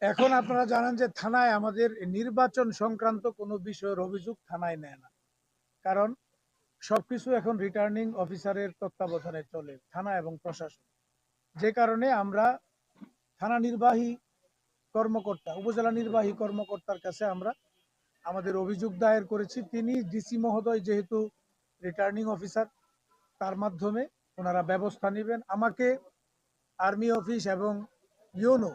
এখন আপনারা জানেন যে থানায় আমাদের নির্বাচন সংক্রান্ত কোনো বিষয়ের অভিযোগ থানায় নেয় না, কারণ সবকিছু এখন রিটার্নিং অফিসারের তত্ত্বাবধানে চলে, থানা এবং প্রশাসন। যে কারণে আমরা থানা নির্বাহী কর্মকর্তা, উপজেলা নির্বাহী কর্মকর্তার কাছে আমরা আমাদের অভিযোগ দায়ের করেছি। তিনি ডিসি মহোদয় যেহেতু রিটার্নিং অফিসার, তার মাধ্যমে ওনারা ব্যবস্থা নেবেন। আমাকে আর্মি অফিস এবং ইউনো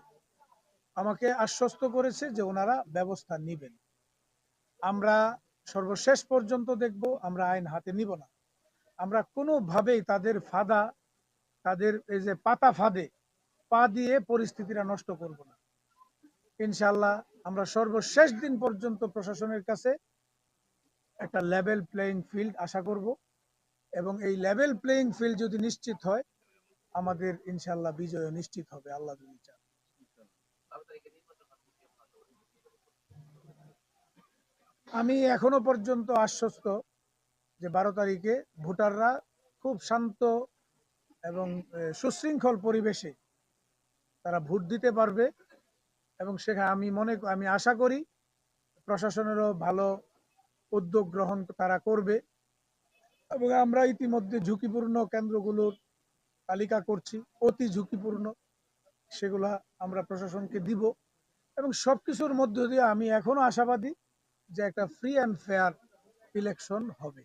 আমাকে আশ্বস্ত করেছে যে ওনারা ব্যবস্থা নেবেন। আমরা সর্বশেষ পর্যন্ত দেখব, আমরা আইন হাতে নিব না। আমরা কোনোভাবেই তাদের ফাঁদা, তাদের এই যে পাতা ফাঁদে পা দিয়ে পরিস্থিতিটা নষ্ট করব না। ইনশাআল্লাহ আমরা সর্বশেষ দিন পর্যন্ত প্রশাসনের কাছে একটা লেভেল প্লেইং ফিল্ড আশা করব, এবং এই লেভেল প্লেইং ফিল্ড যদি নিশ্চিত হয়, আমাদের ইনশাআল্লাহ বিজয় নিশ্চিত হবে, আল্লাহ যদি চান। আমি এখনো পর্যন্ত আশ্বস্ত যে 12 তারিখে ভোটাররা খুব শান্ত এবং সুশৃঙ্খল পরিবেশে তারা ভোট দিতে পারবে, এবং সেখানে আমি আশা করি প্রশাসনেরও ভালো উদ্যোগ গ্রহণ তারা করবে। এবং আমরা ইতিমধ্যে ঝুঁকিপূর্ণ কেন্দ্রগুলোর তালিকা করছি, অতি ঝুঁকিপূর্ণ, সেগুলা আমরা প্রশাসনকে দিব। এবং সবকিছুর মধ্য দিয়ে আমি এখনো আশাবাদী যে একটা ফ্রি অ্যান্ড ফেয়ার ইলেকশন হবে।